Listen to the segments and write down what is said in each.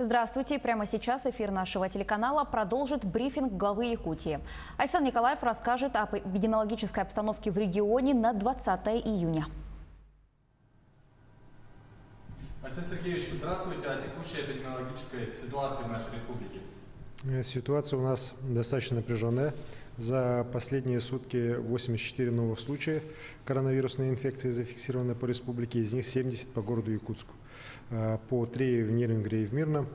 Здравствуйте. Прямо сейчас эфир нашего телеканала продолжит брифинг главы Якутии. Айсан Николаев расскажет об эпидемиологической обстановке в регионе на 20 июня. Айсан Сергеевич, здравствуйте. О текущей эпидемиологической ситуации в нашей республике. Ситуация у нас достаточно напряженная. За последние сутки 84 новых случая коронавирусной инфекции зафиксированы по республике, из них 70 по городу Якутску. По 3 в Нерюнгри и в Мирном.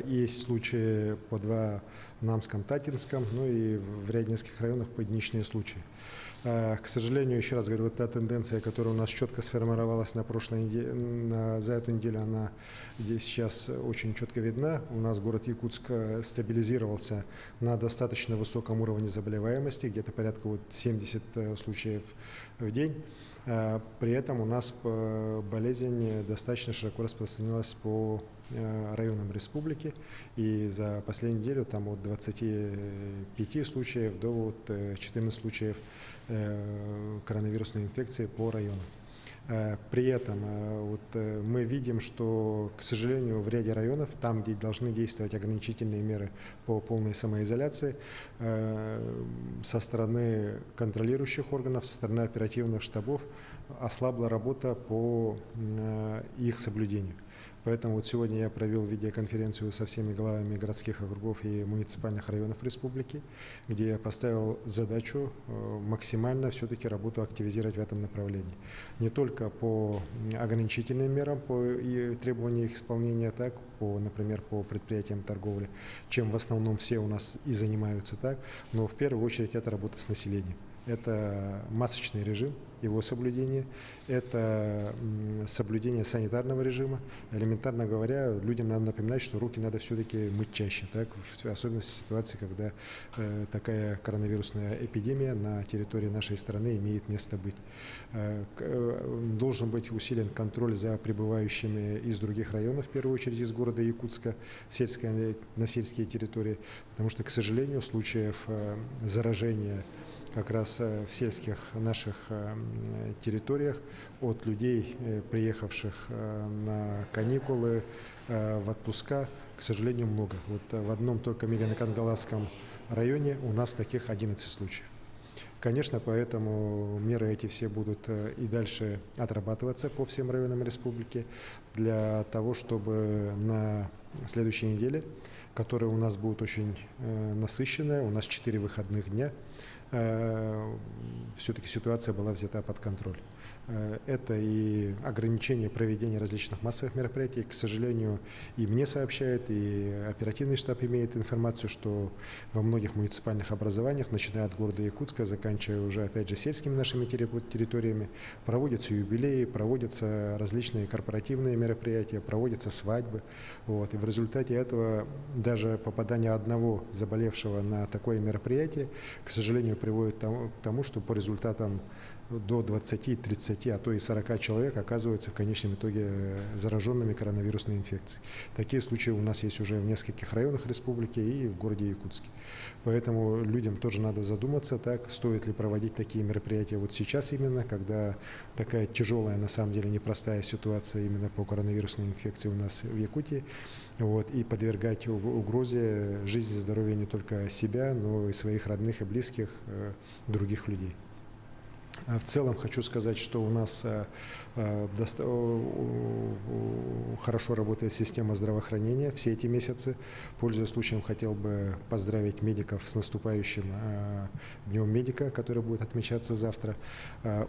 Есть случаи по 2 в Намском, Татинском, ну и в ряде нескольких районах по единичные случаи. К сожалению, еще раз говорю, вот та тенденция, которая у нас четко сформировалась на прошлой неделе, за эту неделю, она сейчас очень четко видна. У нас город Якутск стабилизировался на достаточно высоком уровне заболеваемости, где-то порядка 70 случаев в день. При этом у нас болезнь достаточно широко распространилась по районам республики, и за последнюю неделю там от 25 случаев до 14 случаев коронавирусной инфекции по районам. При этом мы видим, что, к сожалению, в ряде районов, там, где должны действовать ограничительные меры по полной самоизоляции, со стороны контролирующих органов, со стороны оперативных штабов ослабла работа по их соблюдению. Поэтому сегодня я провел видеоконференцию со всеми главами городских округов и муниципальных районов республики, где я поставил задачу максимально все-таки работу активизировать в этом направлении. Не только по ограничительным мерам, по требованию их исполнения, так, например, по предприятиям торговли, чем в основном все у нас и занимаются так, но в первую очередь это работа с населением. Это масочный режим, его соблюдение, это соблюдение санитарного режима. Элементарно говоря, людям надо напоминать, что руки надо все-таки мыть чаще, так? Особенно в ситуации, когда такая коронавирусная эпидемия на территории нашей страны имеет место быть. Должен быть усилен контроль за прибывающими из других районов, в первую очередь из города Якутска, на сельские территории, потому что, к сожалению, случаев заражения как раз в сельских наших территориях от людей, приехавших на каникулы, в отпуска, к сожалению, много. Вот в одном только Мирено-Кангаласском районе у нас таких 11 случаев. Конечно, поэтому меры эти все будут и дальше отрабатываться по всем районам республики для того, чтобы на следующей неделе, которая у нас будет очень насыщенная, у нас 4 выходных дня, все-таки ситуация была взята под контроль. Это и ограничение проведения различных массовых мероприятий. К сожалению, и мне сообщают, и оперативный штаб имеет информацию, что во многих муниципальных образованиях, начиная от города Якутска, заканчивая уже, опять же, сельскими нашими территориями, проводятся юбилеи, проводятся различные корпоративные мероприятия, проводятся свадьбы. Вот. И в результате этого даже попадание одного заболевшего на такое мероприятие, к сожалению, приводит к тому, что по результатам до 20, 30, а то и 40 человек оказываются в конечном итоге зараженными коронавирусной инфекцией. Такие случаи у нас есть уже в нескольких районах республики и в городе Якутске. Поэтому людям тоже надо задуматься, так, стоит ли проводить такие мероприятия вот сейчас именно, когда такая тяжелая, на самом деле непростая ситуация именно по коронавирусной инфекции у нас в Якутии. Вот, и подвергать угрозе жизни и здоровья не только себя, но и своих родных и близких, других людей. В целом хочу сказать, что у нас хорошо работает система здравоохранения все эти месяцы. Пользуясь случаем, хотел бы поздравить медиков с наступающим Днем медика, который будет отмечаться завтра.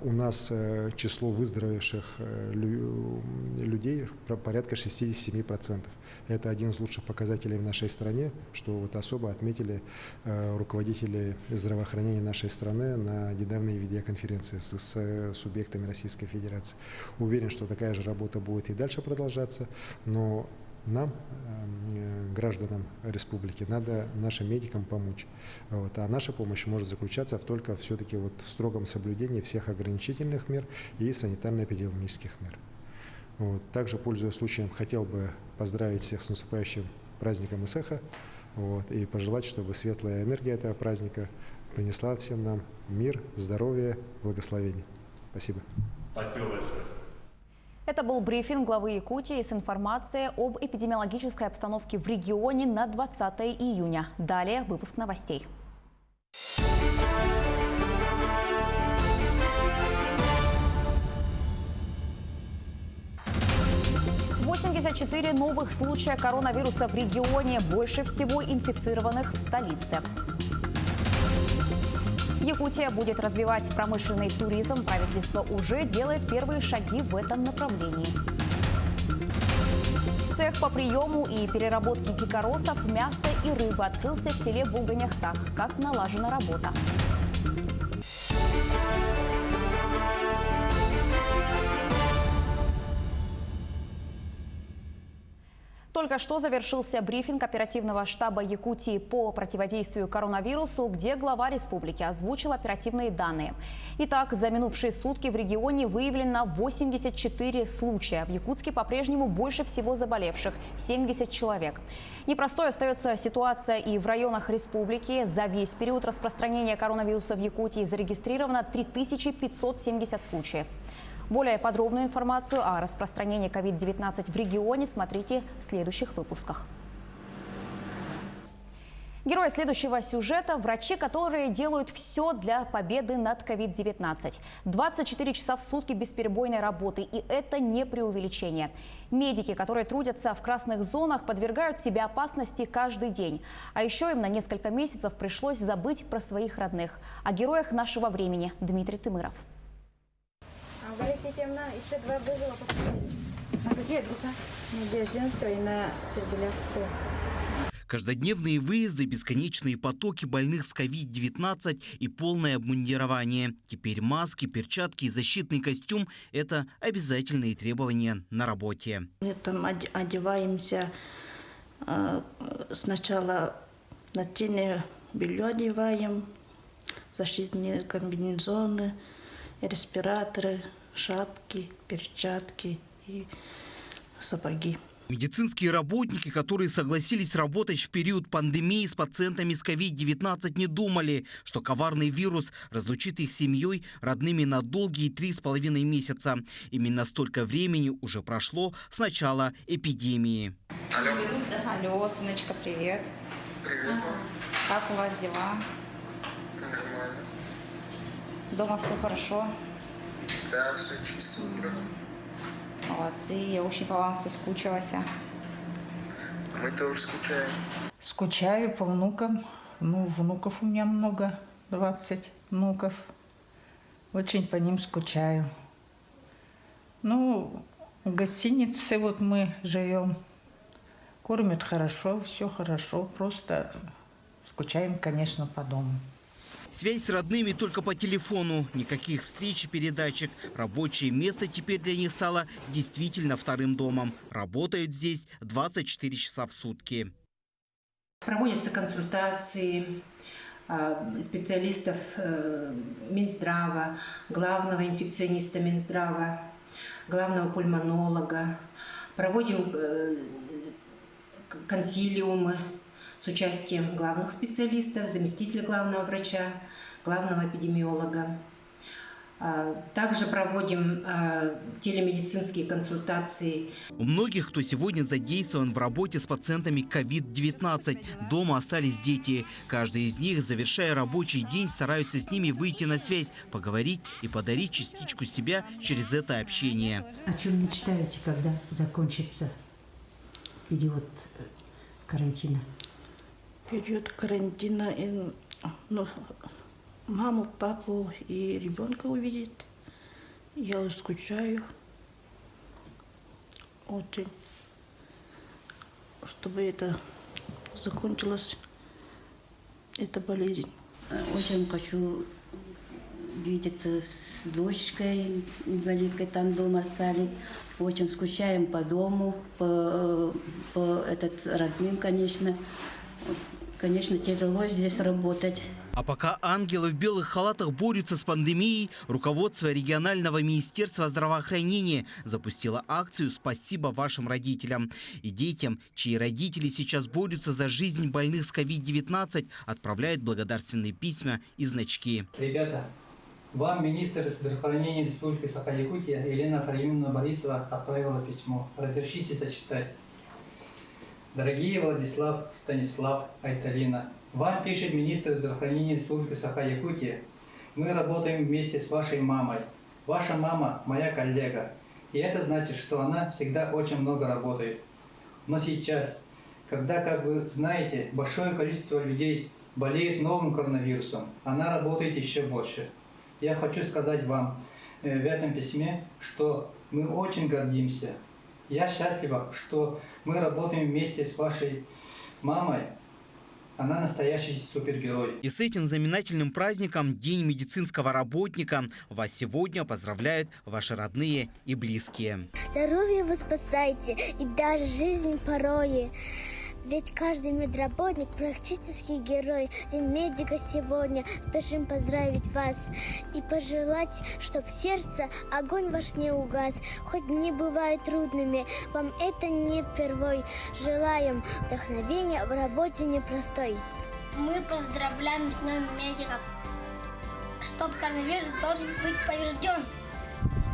У нас число выздоровевших людей порядка 67%. Это один из лучших показателей в нашей стране, что вот особо отметили руководители здравоохранения нашей страны на недавней видеоконференции с субъектами Российской Федерации. Уверен, что такая же работа будет и дальше продолжаться, но нам, гражданам республики, надо нашим медикам помочь. Вот. А наша помощь может заключаться только все-таки в строгом соблюдении всех ограничительных мер и санитарно-эпидемиологических мер. Вот. Также, пользуясь случаем, хотел бы поздравить всех с наступающим праздником Исеха, вот, и пожелать, чтобы светлая энергия этого праздника принесла всем нам мир, здоровье, благословение. Спасибо. Спасибо большое. Это был брифинг главы Якутии с информацией об эпидемиологической обстановке в регионе на 20 июня. Далее выпуск новостей. 84 новых случая коронавируса в регионе, больше всего инфицированных в столице. Якутия будет развивать промышленный туризм. Правительство уже делает первые шаги в этом направлении. Цех по приему и переработке дикоросов, мяса и рыбы открылся в селе Булганяхтах. Как налажена работа. Только что завершился брифинг оперативного штаба Якутии по противодействию коронавирусу, где глава республики озвучил оперативные данные. Итак, за минувшие сутки в регионе выявлено 84 случая. В Якутске по-прежнему больше всего заболевших – 70 человек. Непростой остается ситуация и в районах республики. За весь период распространения коронавируса в Якутии зарегистрировано 3570 случаев. Более подробную информацию о распространении COVID-19 в регионе смотрите в следующих выпусках. Герои следующего сюжета – врачи, которые делают все для победы над COVID-19. 24 часа в сутки бесперебойной работы, и это не преувеличение. Медики, которые трудятся в красных зонах, подвергают себя опасности каждый день. А еще им на несколько месяцев пришлось забыть про своих родных. О героях нашего времени Дмитрий Тымыров. Еще 2 вызова. А какие адреса? На Дзержинского и на Серебрянского. Каждодневные выезды, бесконечные потоки больных с COVID-19 и полное обмундирование. Теперь маски, перчатки и защитный костюм – это обязательные требования на работе. Мы там одеваемся, сначала нательное белье одеваем, защитные комбинезоны, респираторы, шапки, перчатки и сапоги. Медицинские работники, которые согласились работать в период пандемии с пациентами с COVID-19, не думали, что коварный вирус разлучит их с семьей, родными на долгие 3,5 месяца. Именно столько времени уже прошло с начала эпидемии. Алло. Алло, сыночка, привет. Привет, мам. Как у вас дела? Нормально. Дома все хорошо? Да, все чисто. Молодцы, я очень по вам соскучилась. Мы тоже скучаем. Скучаю по внукам. Внуков у меня много, 20 внуков. Очень по ним скучаю. В гостинице вот мы живем. Кормят хорошо, все хорошо. Просто скучаем, конечно, по дому. Связь с родными только по телефону. Никаких встреч и передачек. Рабочее место теперь для них стало действительно вторым домом. Работают здесь 24 часа в сутки. Проводятся консультации специалистов Минздрава, главного инфекциониста Минздрава, главного пульмонолога. Проводим консилиумы с участием главных специалистов, заместителя главного врача, главного эпидемиолога. Также проводим телемедицинские консультации. У многих, кто сегодня задействован в работе с пациентами COVID-19, дома остались дети. Каждый из них, завершая рабочий день, стараются с ними выйти на связь, поговорить и подарить частичку себя через это общение. О чем мечтаете, когда закончится период карантина? Период карантина, маму, папу и ребенка увидеть. Я скучаю очень, чтобы это закончилась, эта болезнь. Очень хочу видеться с дочкой, инвалидкой, там дома остались. Очень скучаем по дому, по родным, конечно. Конечно, тяжело здесь работать. А пока ангелы в белых халатах борются с пандемией, руководство регионального министерства здравоохранения запустило акцию «Спасибо вашим родителям». И детям, чьи родители сейчас борются за жизнь больных с COVID-19, отправляют благодарственные письма и значки. Ребята, Вам министр здравоохранения Республики Саха-Якутия Елена Фаримовна Борисова отправила письмо. Разрешите зачитать. Дорогие Владислав, Станислав, Айталина, вам пишет министр здравоохранения Республики Саха-Якутия. Мы работаем вместе с вашей мамой. Ваша мама – моя коллега. И это значит, что она всегда очень много работает. Но сейчас, когда, как вы знаете, большое количество людей болеет новым коронавирусом, она работает еще больше. Я хочу сказать вам в этом письме, что мы очень гордимся. Я счастлива, что мы работаем вместе с вашей мамой. Она настоящий супергерой. И с этим знаменательным праздником, День медицинского работника, вас сегодня поздравляют ваши родные и близкие. Здоровье вы спасаете и даже жизнь порой. Ведь каждый медработник практически герой. День медика сегодня. Спешим поздравить вас и пожелать, чтоб в сердце огонь ваш не угас. Хоть дни бывают трудными, вам это не впервой. Желаем вдохновения в работе непростой. Мы поздравляем с Днем медиков. Чтоб коронавирус должен быть побежден.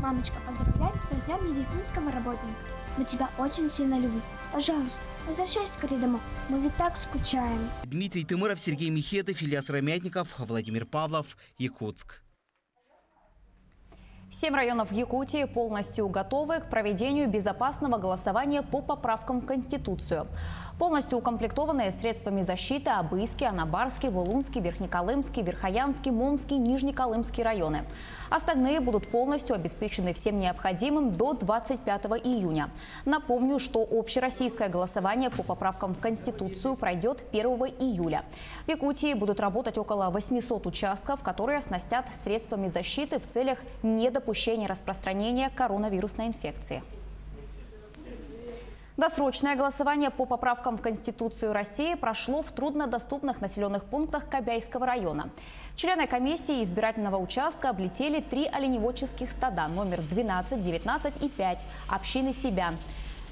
Мамочка, поздравляем тебя с Днем медицинского работника. Мы тебя очень сильно любим. Пожалуйста, возвращайся скорее домой. Мы ведь так скучаем. Дмитрий Тымыров, Сергей Михедов, Ильяс Рамятников, Владимир Павлов, Якутск. 7 районов Якутии полностью готовы к проведению безопасного голосования по поправкам в Конституцию. Полностью укомплектованные средствами защиты Абыйский, Анабарский, Вулунский, Верхнеколымский, Верхоянский, Момский, Нижнеколымский районы. Остальные будут полностью обеспечены всем необходимым до 25 июня. Напомню, что общероссийское голосование по поправкам в Конституцию пройдет 1 июля. В Якутии будут работать около 800 участков, которые оснастят средствами защиты в целях недопущения распространения коронавирусной инфекции. Досрочное голосование по поправкам в Конституцию России прошло в труднодоступных населенных пунктах Кобяйского района. Члены комиссии избирательного участка облетели 3 оленеводческих стада номер 12, 19 и 5 общины Сибян.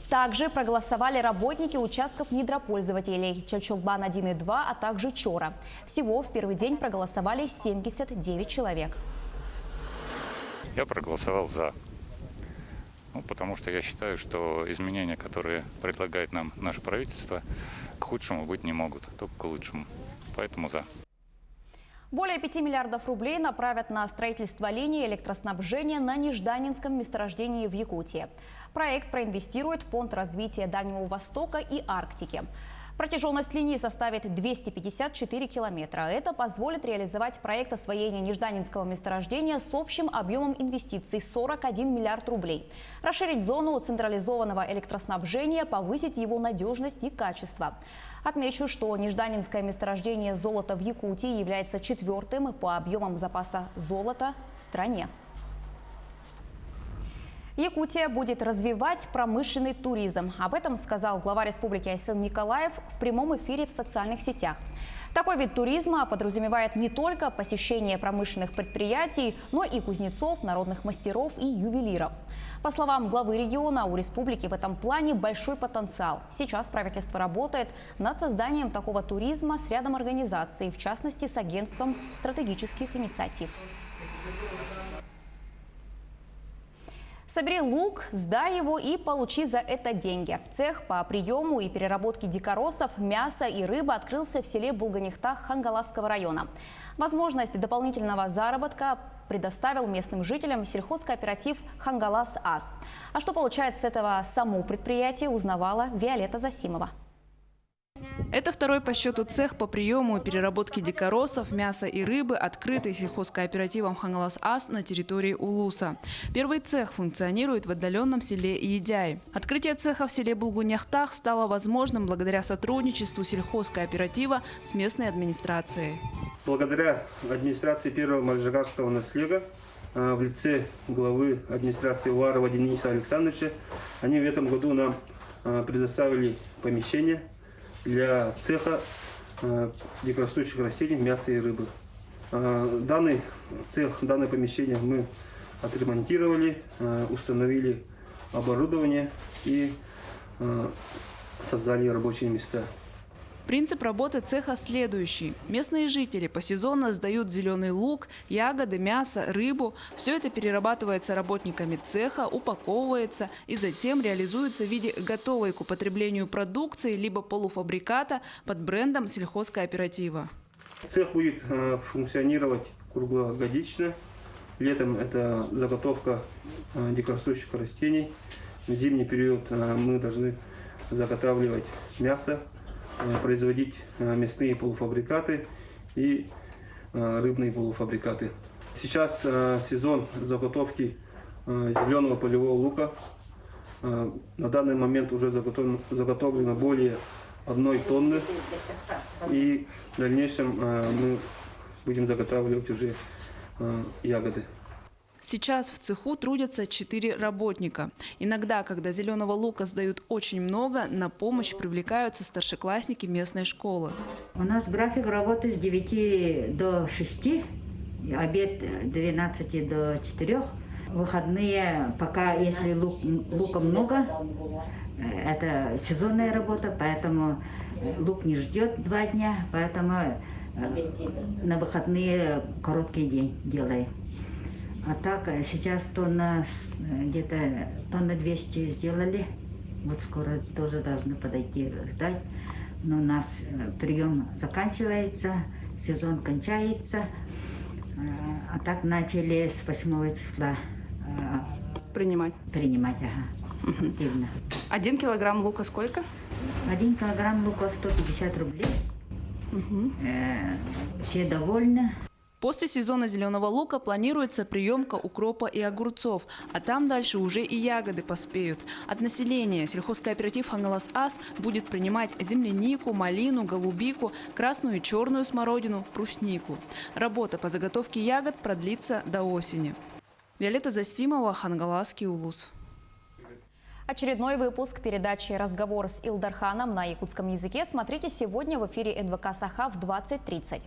Также проголосовали работники участков недропользователей Чальчулбан 1 и 2, а также Чора. Всего в первый день проголосовали 79 человек. Я проголосовал «за». Потому что я считаю, что изменения, которые предлагает нам наше правительство, к худшему быть не могут, только к лучшему. Поэтому «за». Более 5 миллиардов рублей направят на строительство линии электроснабжения на Нежданинском месторождении в Якутии. Проект проинвестирует в Фонд развития Дальнего Востока и Арктики. Протяженность линии составит 254 километра. Это позволит реализовать проект освоения Нежданинского месторождения с общим объемом инвестиций 41 миллиард рублей. Расширить зону централизованного электроснабжения, повысить его надежность и качество. Отмечу, что Нежданинское месторождение золота в Якутии является 4-м по объемам запаса золота в стране. Якутия будет развивать промышленный туризм. Об этом сказал глава республики Айсен Николаев в прямом эфире в социальных сетях. Такой вид туризма подразумевает не только посещение промышленных предприятий, но и кузнецов, народных мастеров и ювелиров. По словам главы региона, у республики в этом плане большой потенциал. Сейчас правительство работает над созданием такого туризма с рядом организаций, в частности с агентством стратегических инициатив. Собери лук, сдай его и получи за это деньги. Цех по приему и переработке дикоросов, мяса и рыбы открылся в селе Булганихтах Хангаласского района. Возможность дополнительного заработка предоставил местным жителям сельхозкооператив «Хангалас АС». А что получает с этого само предприятие, узнавала Виолетта Засимова. Это второй по счету цех по приему и переработке дикоросов, мяса и рыбы, открытый сельхозкооперативом «Хангалас АС» на территории Улуса. Первый цех функционирует в отдаленном селе Иедяй. Открытие цеха в селе Булганихтах стало возможным благодаря сотрудничеству сельхозкооператива с местной администрацией. Благодаря администрации первого Маджигарского наслега в лице главы администрации Уварова Дениса Александровича, они в этом году нам предоставили помещение для цеха дикорастущих растений, мяса и рыбы. Данный цех, данное помещение мы отремонтировали, установили оборудование и создали рабочие места. Принцип работы цеха следующий. Местные жители посезонно сдают зеленый лук, ягоды, мясо, рыбу. Все это перерабатывается работниками цеха, упаковывается и затем реализуется в виде готовой к употреблению продукции либо полуфабриката под брендом сельхозкооператива. Цех будет функционировать круглогодично. Летом это заготовка дикорастущих растений. В зимний период мы должны заготавливать мясо, производить мясные полуфабрикаты и рыбные полуфабрикаты. Сейчас сезон заготовки зеленого полевого лука. На данный момент уже заготовлено более 1 тонны. И в дальнейшем мы будем заготавливать уже ягоды. Сейчас в цеху трудятся 4 работника. Иногда, когда зеленого лука сдают очень много, на помощь привлекаются старшеклассники местной школы. У нас график работы с 9 до 6, обед 12 до 4. Выходные, пока если лука много, это сезонная работа, поэтому лук не ждет 2 дня, поэтому на выходные короткий день делаем. А так сейчас где-то тонна 200 сделали. Вот скоро тоже должны подойти сдать. Но у нас прием заканчивается, сезон кончается. А так начали с 8 числа принимать, ага. 1 килограмм лука сколько? 1 килограмм лука 150 рублей. Все довольны. После сезона зеленого лука планируется приемка укропа и огурцов, а там дальше уже и ягоды поспеют. От населения сельхозкооператив «Хангалас Ас» будет принимать землянику, малину, голубику, красную и черную смородину, бруснику. Работа по заготовке ягод продлится до осени. Виолетта Засимова, Хангаласский улус. Очередной выпуск передачи «Разговор с Илдарханом» на якутском языке смотрите сегодня в эфире НВК «Саха» в 20:30.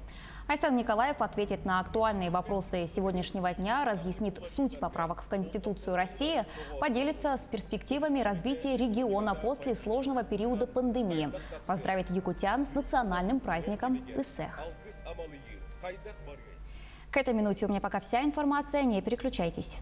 Айсан Николаев ответит на актуальные вопросы сегодняшнего дня, разъяснит суть поправок в Конституцию России, поделится с перспективами развития региона после сложного периода пандемии, поздравит якутян с национальным праздником Исех. К этой минуте у меня пока вся информация, не переключайтесь.